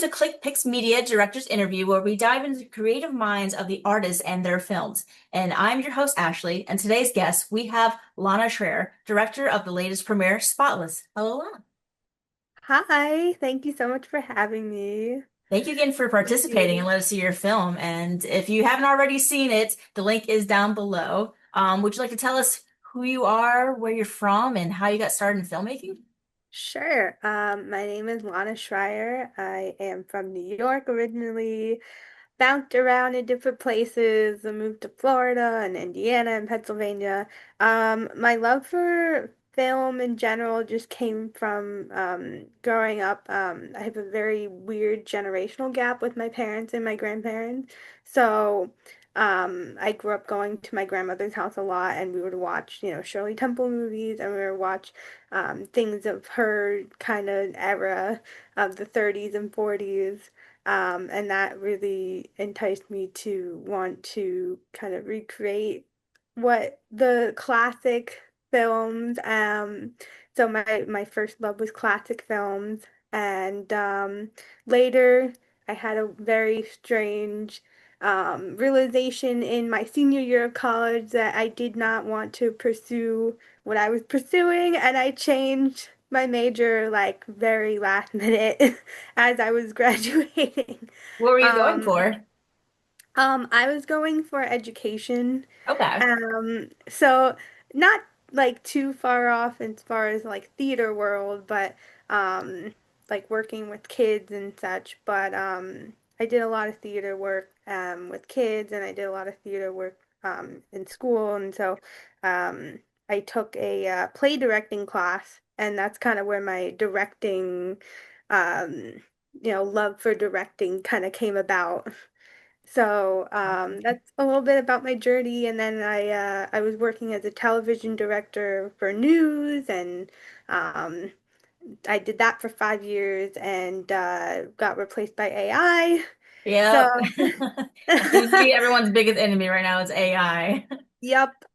to Click Pix Media Director's Interview, where we dive into the creative minds of the artists and their films. And I'm your host, Ashley, and today's guest, we have Lana Schreier, director of the latest premiere, Spotless. Hello, Lana. Hi, thank you so much for having me. Thank you again for Thank participating and you. let us see your film. And if you haven't already seen it, the link is down below. Would you like to tell us who you are, where you're from, and how you got started in filmmaking? Sure. My name is Lana Schreier. I am from New York originally, bounced around in different places. I moved to Florida and Indiana and Pennsylvania. My love for film in general just came from growing up. I have a very weird generational gap with my parents and my grandparents. So I grew up going to my grandmother's house a lot, and we would watch, Shirley Temple movies, and we would watch things of her kind of era of the 30s and 40s. And that really enticed me to want to kind of recreate what the classic films. So my first love was classic films, and later I had a very strange realization in my senior year of college that I did not want to pursue what I was pursuing, and I changed my major like very last minute as I was graduating. What were you going Um, for? I was going for education. Okay. So not like too far off as far as like theater world, but like working with kids and such. But I did a lot of theater work with kids, and I did a lot of theater work in school, and so um, I took a play directing class, and that's kind of where my directing, um, love for directing kind of came about. So that's a little bit about my journey, and then I was working as a television director for news, and um, I did that for 5 years, and got replaced by AI. So Yep. That seems to be everyone's biggest enemy right now is AI. yep.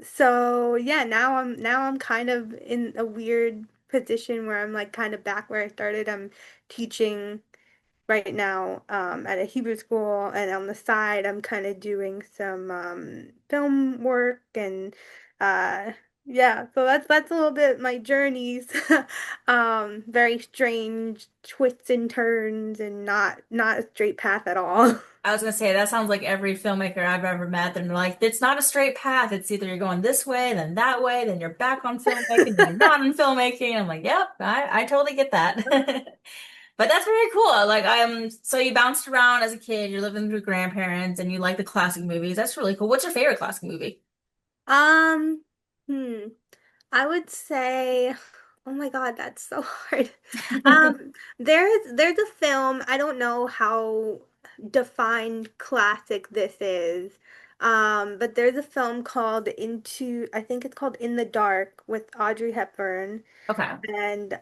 So yeah, now I'm kind of in a weird position where I'm like kind of back where I started. I'm teaching right now at a Hebrew school, and on the side, I'm kind of doing some film work and uh, yeah. So that's a little bit my journeys. Very strange twists and turns, and not a straight path at all. I was gonna say that sounds like every filmmaker I've ever met. They're like, it's not a straight path. It's either you're going this way, then that way, then you're back on filmmaking, then you're not on filmmaking. I'm like, yep, I totally get that. But that's very cool. Like so you bounced around as a kid, you're living with your grandparents, and you like the classic movies. That's really cool. What's your favorite classic movie? Um, hmm. I would say, oh my God, that's so hard. There's a film, I don't know how defined classic this is. But there's a film called I think it's called In the Dark with Audrey Hepburn Okay. and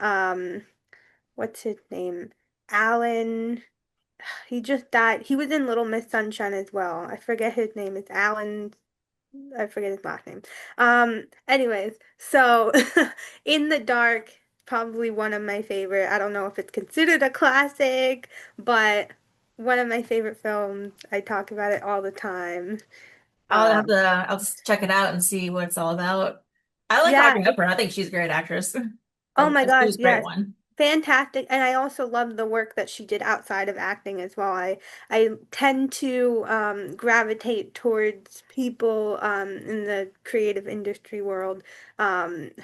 what's his name? Alan. He just died. He was in Little Miss Sunshine as well. I forget his name. It's Alan. I forget his last name. Anyways, so In the Dark, probably one of my favorite. I don't know if it's considered a classic, but one of my favorite films. I talk about it all the time. Um, I'll just check it out and see what it's all about. I like yeah, Audrey Hepburn. I think she's a great actress. oh Or my she gosh, was a great yes. one. Fantastic. And I also love the work that she did outside of acting as well. I tend to gravitate towards people in the creative industry world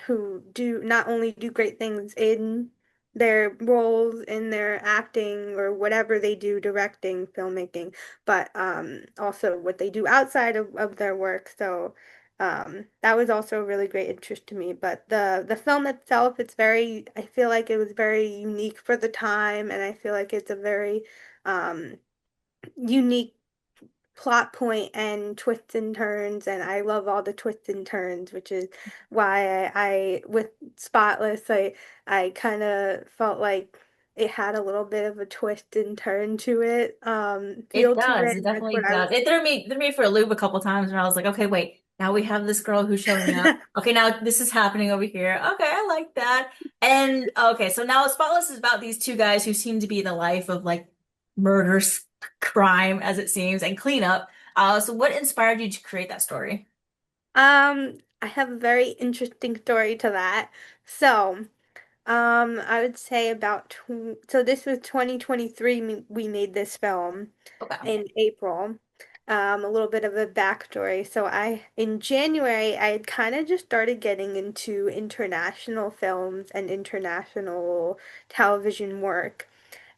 who do not only do great things in their roles, in their acting or whatever they do, directing, filmmaking, but also what they do outside of their work. So that was also a really great interest to me. But the film itself, I feel like it was very unique for the time, and I feel like it's a very um, unique plot point and twists and turns, and I love all the twists and turns, which is why I with Spotless, I kind of felt like it had a little bit of a twist and turn to it, It feel to does. it. It That's definitely what I was. does. It threw me for a loop a couple times, and I was like, okay, wait. Now we have this girl who's showing up. Okay, now this is happening over here. Okay, I like that. And okay, so now Spotless is about these two guys who seem to be the life of like murder, crime, as it seems, and cleanup. So what inspired you to create that story? I have a very interesting story to that. So, I would say about tw so this was 2023. We made this film Okay. in April. A little bit of a backstory. So in January, I had kind of just started getting into international films and international television work.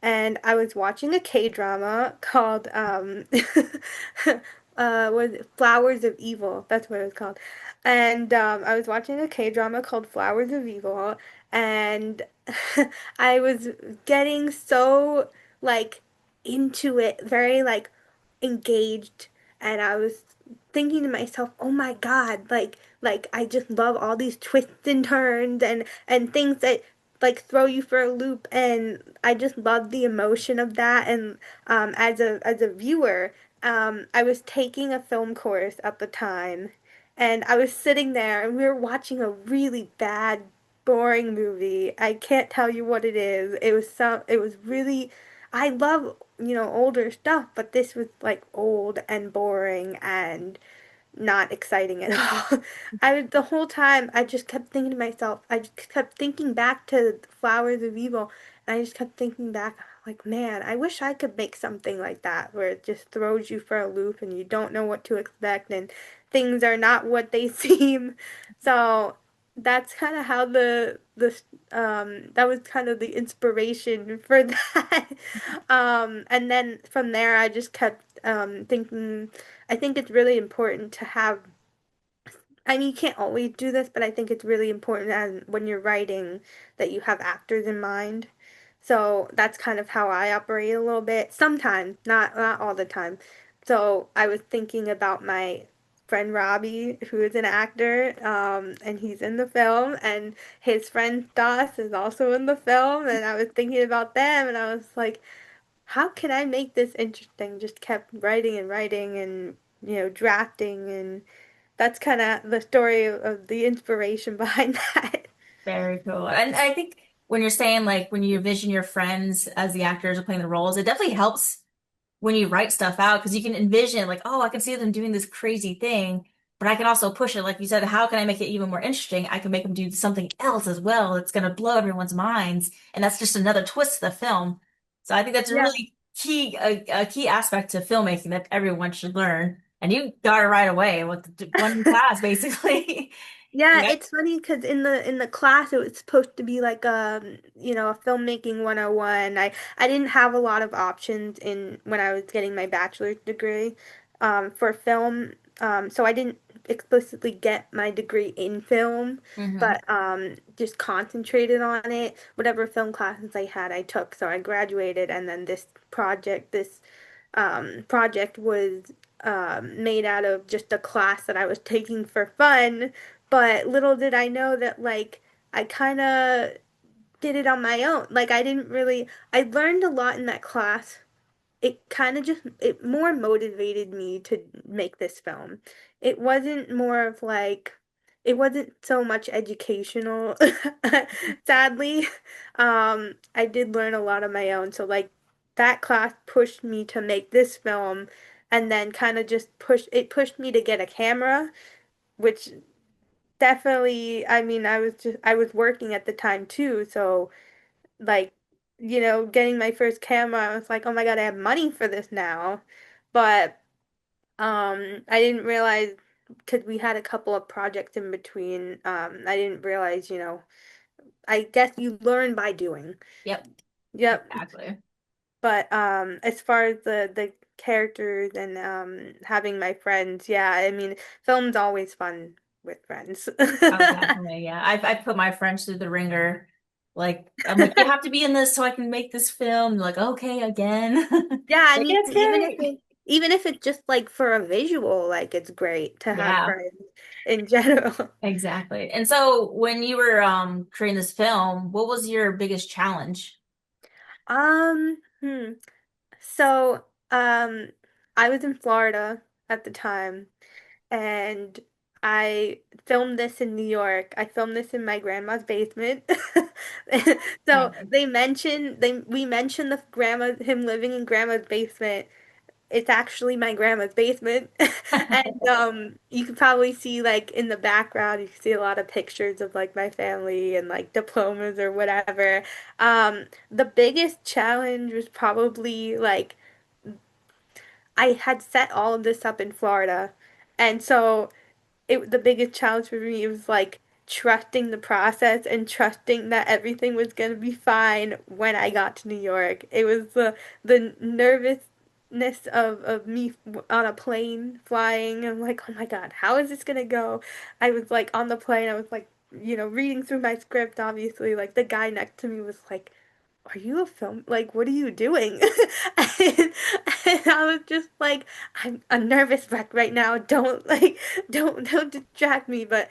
And I was watching a K-drama called was it Flowers of Evil? That's what it was called. And I was watching a K-drama called Flowers of Evil, and I was getting so like into it, very like engaged, and I was thinking to myself, "Oh my God, like I just love all these twists and turns and things that like throw you for a loop, and I just love the emotion of that." And as a viewer, I was taking a film course at the time, and I was sitting there and we were watching a really bad, boring movie. I can't tell you what it is. It was really, I love, older stuff, but this was like old and boring and not exciting at all. The whole time I just kept thinking to myself, I just kept thinking back to Flowers of Evil, and I just kept thinking back, like, man, I wish I could make something like that where it just throws you for a loop and you don't know what to expect and things are not what they seem. So that's kind of how that was kind of the inspiration for that. And then from there I just kept thinking I think it's really important to have, I mean, you can't always do this, but I think it's really important as when you're writing that you have actors in mind. So that's kind of how I operate a little bit. Sometimes, not all the time. So I was thinking about my friend Robbie, who is an actor, and he's in the film, and his friend Stas is also in the film, and I was thinking about them, and I was like, how can I make this interesting? Just kept writing and writing and, drafting, and that's kind of the story of the inspiration behind that. Very cool. And I think when you're saying like when you envision your friends as the actors are playing the roles, it definitely helps when you write stuff out because you can envision like, oh, I can see them doing this crazy thing, but I can also push it. Like you said, how can I make it even more interesting? I can make them do something else as well. It's going to blow everyone's minds, and that's just another twist to the film. So I think that's a Yeah. really a key aspect to filmmaking that everyone should learn. And you got it right away with the one class, basically. Yeah, Yeah. it's funny because in the class it was supposed to be like a filmmaking 101. I didn't have a lot of options in when I was getting my bachelor's degree for film. So I didn't explicitly get my degree in film, Hmm. but just concentrated on it. Whatever film classes I had, I took. So I graduated, and then this project was made out of just a class that I was taking for fun. But little did I know that, like, I kind of did it on my own. Like, I learned a lot in that class. It kind of just, it more motivated me to make this film. It wasn't more of like, it wasn't so much educational, sadly. I did learn a lot on my own. So, like, that class pushed me to make this film, and then kind of just pushed me to get a camera, which definitely, I mean, I was working at the time too, so like, getting my first camera, I was like, oh my God, I have money for this now. But I didn't realize because we had a couple of projects in between, I didn't realize, I guess you learn by doing. Yep. Yep. Exactly. But as far as the characters and having my friends, yeah, I mean, film's always fun with friends. Oh, definitely. Yeah. I've put my friends through the ringer. Like, I'm like, you have to be in this so I can make this film. They're like, okay, again. Yeah, I Like, mean, it's great. even if it's just like for a visual, like it's great to have Yeah, friends in general. exactly. And so when you were creating this film, what was your biggest challenge? Um, hmm. So, I was in Florida at the time, and I filmed this in New York. I filmed this in my grandma's basement. So Okay. we mentioned the grandma him living in grandma's basement. It's actually my grandma's basement. And you can probably see like in the background you can see a lot of pictures of like my family and like diplomas or whatever. The biggest challenge was probably like I had set all of this up in Florida. And so the biggest challenge for me was like trusting the process and trusting that everything was gonna be fine when I got to New York. It was the nervousness of me on a plane flying. I'm like, oh my God, how is this gonna go? I was like on the plane, I was like, reading through my script, obviously. Like the guy next to me was like, are you a film? Like, what are you doing? And, and I was just like, I'm a nervous wreck right now. Don't like, don't distract me. But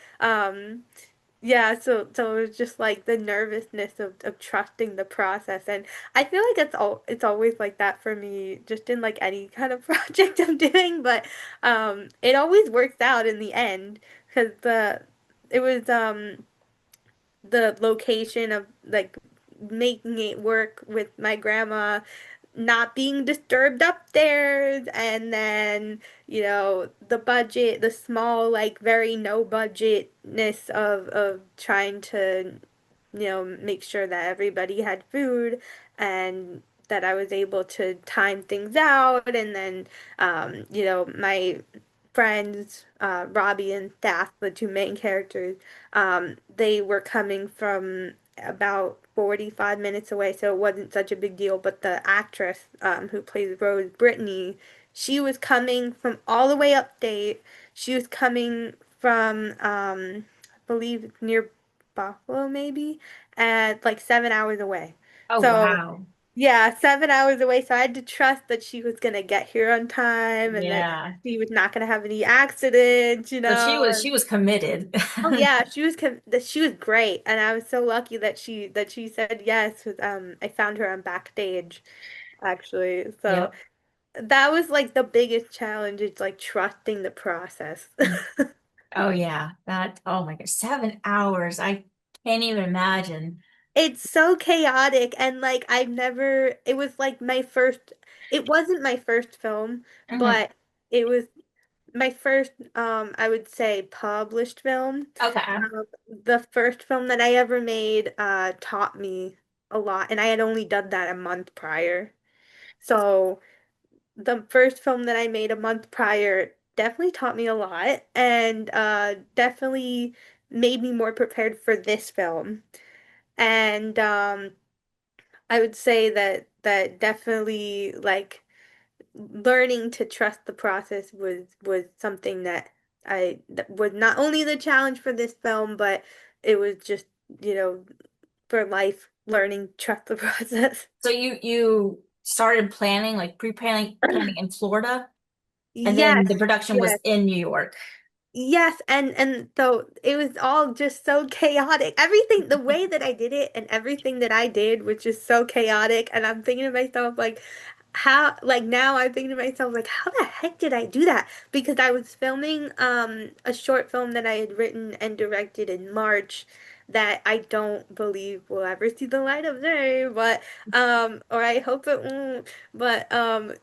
yeah. So it was just like the nervousness of trusting the process, and I feel like it's always like that for me, just in like any kind of project I'm doing. But it always works out in the end because it was the location of like making it work with my grandma not being disturbed upstairs, and then the budget, the small like very no budgetness of trying to make sure that everybody had food and that I was able to time things out. And then my friends, Robbie and Staff, the two main characters, they were coming from about 45 minutes away, so it wasn't such a big deal. But the actress who plays Rose, Brittany, she was coming from all the way upstate. She was coming from, I believe, near Buffalo, maybe, and like 7 hours away. Oh, So, wow. yeah, 7 hours away. So I had to trust that she was gonna get here on time and that Yeah. she was not gonna have any accidents, So she was And she was committed. oh yeah, she was great, and I was so lucky that she said yes. I found her on Backstage actually. So Yep. that was like the biggest challenge. It's like trusting the process. Oh yeah. Oh my gosh, 7 hours. I can't even imagine. It's so chaotic, and like it was like it wasn't my first film, Hmm. but it was my first I would say published film. Okay. The first film that I ever made taught me a lot, and I had only done that a month prior. So the first film that I made a month prior definitely taught me a lot, and definitely made me more prepared for this film. And I would say that definitely like learning to trust the process was something that was not only the challenge for this film, but it was just, you know, for life, learning to trust the process. So you started planning, like planning in Florida, and Yes, then the production was yes. in New York. Yes, and so it was all just so chaotic. Everything, the way that I did it and everything that I did was just so chaotic. And I'm thinking to myself, like, like now I'm thinking to myself, like, how the heck did I do that? Because I was filming a short film that I had written and directed in March that I don't believe will ever see the light of day, but or I hope it won't, but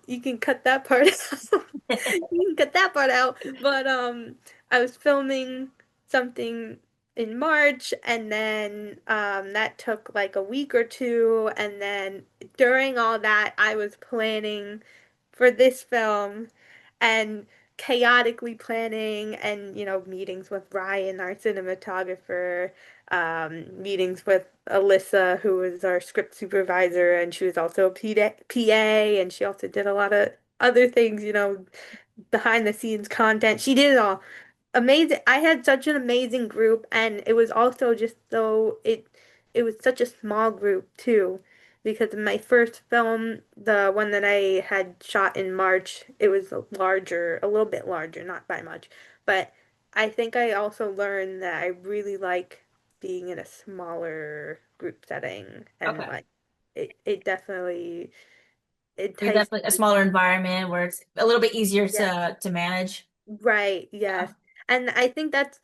you can cut that part out. You can cut that part out. But I was filming something in March, and then that took like a week or two, and then during all that I was planning for this film and chaotically planning, and meetings with Ryan, our cinematographer, meetings with Alyssa, who was our script supervisor, and she was also a PA, and she also did a lot of other things, behind the scenes content. She did it all. Amazing. I had such an amazing group, and it was also just it was such a small group too, because in my first film, the one that I had shot in March, it was larger, a little bit larger, not by much. But I think I also learned that I really like being in a smaller group setting, and Okay. like it definitely You're enticed definitely a me. smaller environment where it's a little bit easier Yeah. to manage. Right, Yeah. yes. And I think that's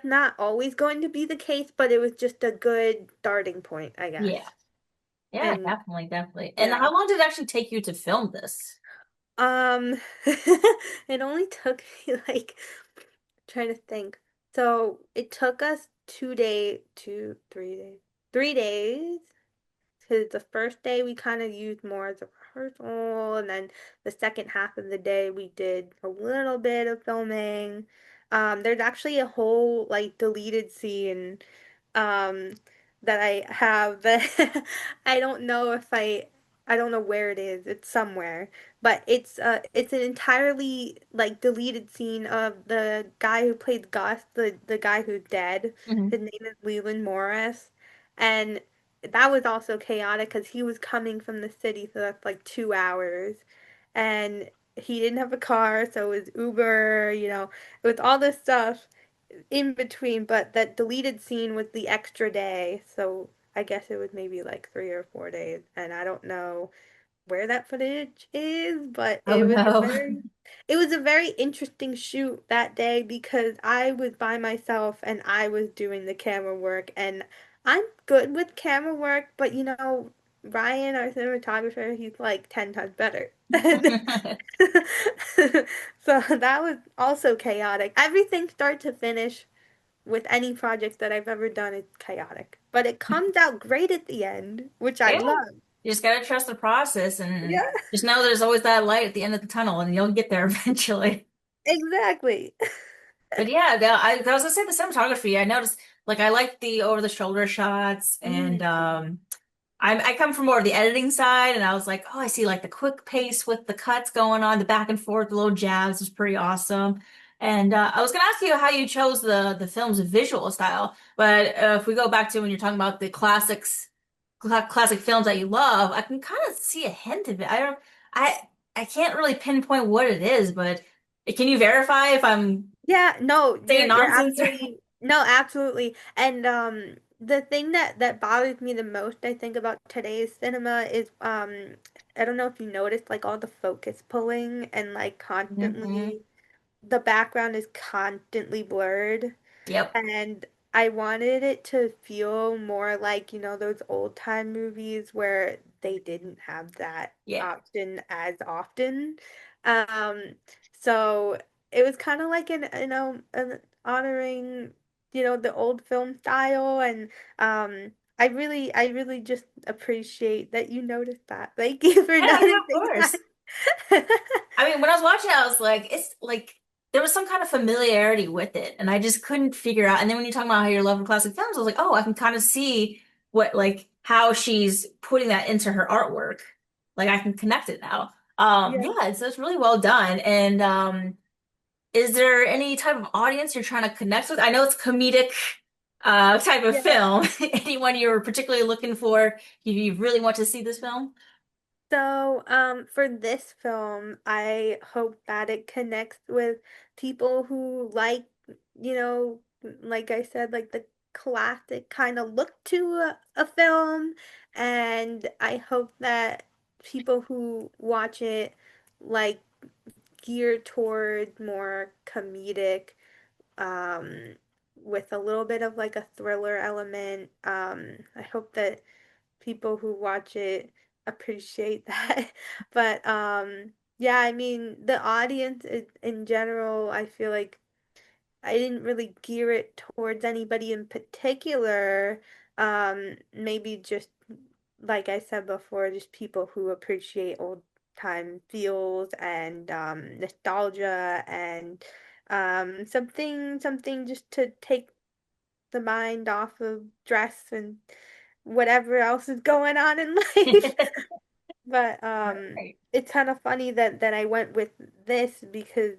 not always going to be the case, but it was just a good starting point, I Yeah. guess. Yeah, And definitely, definitely. And yeah. how long did it actually take you to film this? Um, it only took me like trying to think. So it took us 2 days, 3 days, 3 days. Because the first day we kind of used more as a rehearsal, and then the second half of the day we did a little bit of filming. There's actually a whole like deleted scene um, that I have that I don't know if I don't know where it is. It's somewhere, but it's an entirely like deleted scene of the guy who played Gus, the guy who's dead. Hmm. His name is Leland Morris, and that was also chaotic because he was coming from the city, so that's like 2 hours. And he didn't have a car, so it was Uber, with all this stuff in between. But that deleted scene was the extra day, so I guess it was maybe like 3 or 4 days. And I don't know where that footage is, but Oh no. it was a very interesting shoot that day because I was by myself and I was doing the camera work, and I'm good with camera work, but Ryan, our cinematographer, he's like 10 times better. So that was also chaotic. Everything start to finish with any project that I've ever done is chaotic, but it comes out great at the end, which I Yeah. love. You just gotta trust the process and Yeah, just know there's always that light at the end of the tunnel and you'll get there eventually. exactly. But yeah, I was gonna say the cinematography. I noticed like I like the over the shoulder shots and Mm, I come from more of the editing side and I was like, oh, I see like the quick pace with the cuts going on, the back and forth, the little jabs is pretty awesome. And I was gonna ask you how you chose the film's visual style, but if we go back to when you're talking about the classic films that you love, I can kind of see a hint of it. I I can't really pinpoint what it is, but can you verify if I'm yeah, no, saying you're nonsense? absolutely no, absolutely. And the thing that bothers me the most, I think, about today's cinema is I don't know if you noticed like all the focus pulling and like Hmm. constantly the background is constantly blurred. Yep. And I wanted it to feel more like, those old time movies where they didn't have that Yeah. option as often. Um, so it was kind of like an honoring, the old film style. And I really just appreciate that you noticed that. Thank you for Yeah, yeah, of noticing course. that. I mean, when I was watching it, I was like, it's like there was some kind of familiarity with it, and I just couldn't figure out. And then when you're talking about how you love classic films, I was like, oh, I can kind of see what like how she's putting that into her artwork. Like I can connect it now. Yeah, Yeah, it's really well done. And is there any type of audience you're trying to connect with? I know it's comedic type of yeah. film. Anyone you're particularly looking for, you really want to see this film? So, for this film, I hope that it connects with people who like, like I said, like the classic kind of look to a film, and I hope that people who watch it like gear toward more comedic, um, with a little bit of like a thriller element. I hope that people who watch it appreciate that. But yeah, I mean, the audience in general, I feel like I didn't really gear it towards anybody in particular. Maybe just like I said before, just people who appreciate old time feels and nostalgia and something just to take the mind off of stress and whatever else is going on in life. But Right. it's kind of funny that I went with this because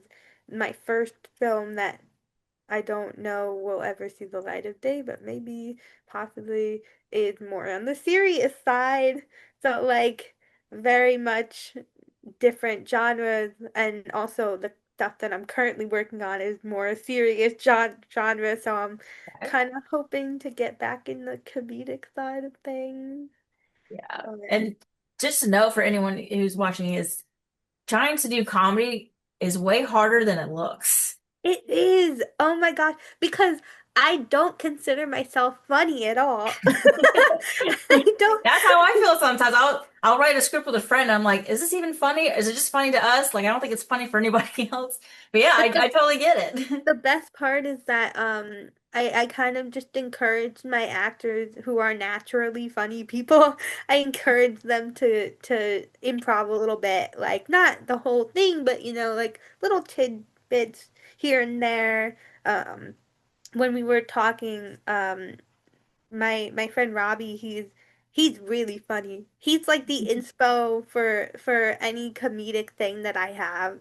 my first film that I don't know will ever see the light of day, but maybe possibly is more on the serious side. So like very much different genres, and also the stuff that I'm currently working on is more serious genre, so I'm kind of hoping to get back in the comedic side of things. Yeah. But And just to know for anyone who's watching is trying to do comedy is way harder than it looks. It is. Oh my gosh. Because I don't consider myself funny at all. I don't. That's how I feel sometimes. I'll write a script with a friend. I'm like, is this even funny? Is it just funny to us? Like, I don't think it's funny for anybody else. But yeah, But I totally get it. the best part is that I kind of just encourage my actors who are naturally funny people. I encourage them to improv a little bit. Like not the whole thing, but like little tidbits here and there. Um when we were talking, my friend Robbie, he's really funny. He's like the inspo for any comedic thing that I have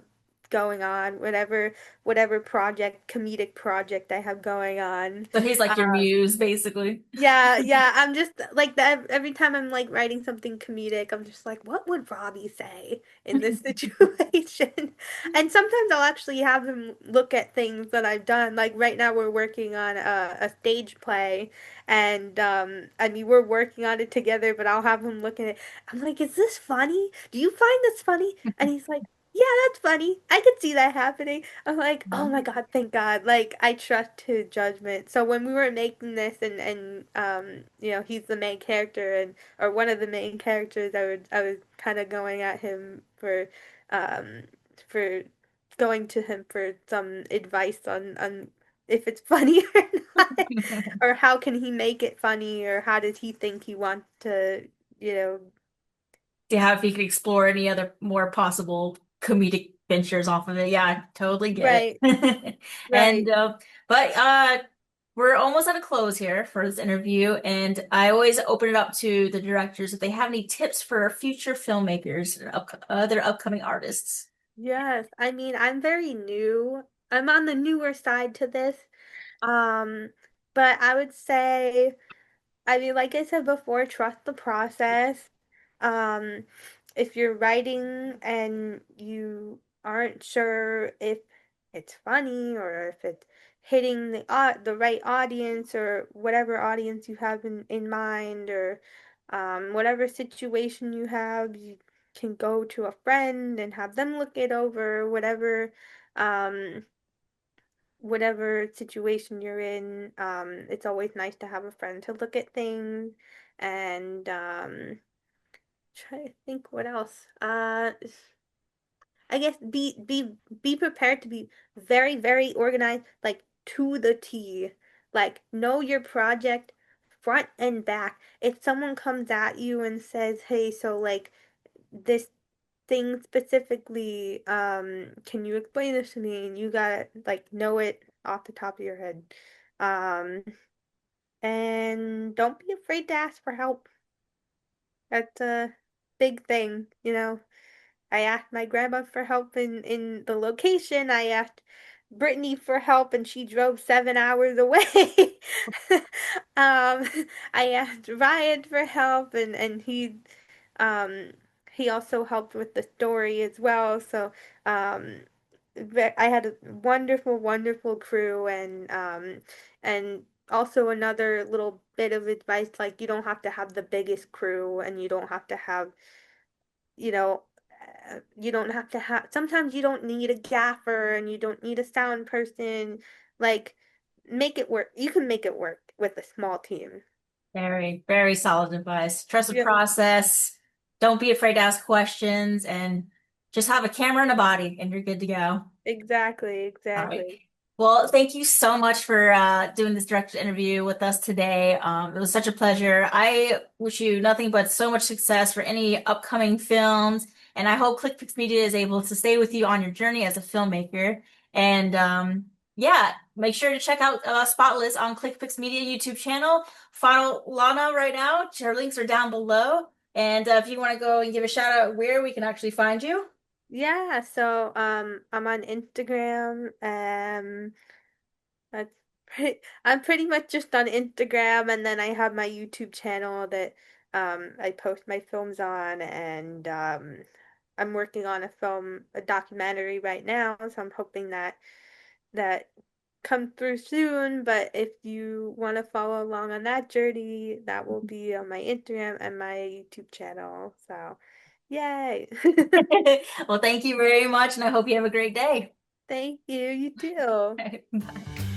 going on, whatever comedic project I have going on. So he's like your muse, basically. Yeah, yeah. I'm just like that every time I'm like writing something comedic, I'm just like, what would Robbie say in this situation? And sometimes I'll actually have him look at things that I've done. Like right now we're working on a stage play and I mean we're working on it together, but I'll have him look at it. I'm like, is this funny? Do you find this funny? And he's like, yeah, that's funny. I could see that happening. I'm like, oh my God, thank God. Like I trust his judgment. So when we were making this and he's the main character and or one of the main characters, I was kind of going at him um for going to him for some advice on if it's funny or not or how can he make it funny or how does he think he wants to, you know, See how if you could explore any other more possible comedic ventures off of it. Yeah, I totally get right, it. right. And but we're almost at a close here for this interview, and I always open it up to the directors if they have any tips for future filmmakers, and other upcoming artists. Yes, I mean, I'm very new. I'm on the newer side to this. Um, but I would say, I mean, like I said before, trust the process. Um, if you're writing and you aren't sure if it's funny or if it's hitting the right audience or whatever audience you have in mind or whatever situation you have, you can go to a friend and have them look it over, um whatever situation you're in. It's always nice to have a friend to look at things and try to think what else. I guess be prepared to be very, very organized, like to the T. Like know your project front and back. If someone comes at you and says, "Hey, so like this thing specifically, can you explain this to me?" And you gotta like know it off the top of your head. Um, and don't be afraid to ask for help. That's a big thing, you know. I asked my grandma for help in the location. I asked Brittany for help and she drove 7 hours away. Um, I asked Ryan for help and um he also helped with the story as well. So um I had a wonderful, wonderful crew and also another little bit of advice, like you don't have to have the biggest crew and you don't have to have you know, you don't have to have, sometimes you don't need a gaffer and you don't need a sound person. Like, make it work. You can make it work with a small team. Very, very solid advice. Trust the Yeah, process. Don't be afraid to ask questions, and just have a camera and a body, and you're good to go. exactly, All right. exactly. Well, thank you so much for doing this direct interview with us today. It was such a pleasure. I wish you nothing but so much success for any upcoming films, and I hope ClickPix Media is able to stay with you on your journey as a filmmaker. And yeah, make sure to check out Spotless on ClickPix Media YouTube channel. Follow Lana right now. Her links are down below. And if you want to go and give a shout out where we can actually find you. Yeah, so I'm on Instagram. That's I'm pretty much just on Instagram and then I have my YouTube channel that I post my films on and I'm working on a documentary right now, so I'm hoping that comes through soon, but if you want to follow along on that journey, that will be on my Instagram and my YouTube channel. So, yay. Well, thank you very much, and I hope you have a great day. Thank you. You too. Bye.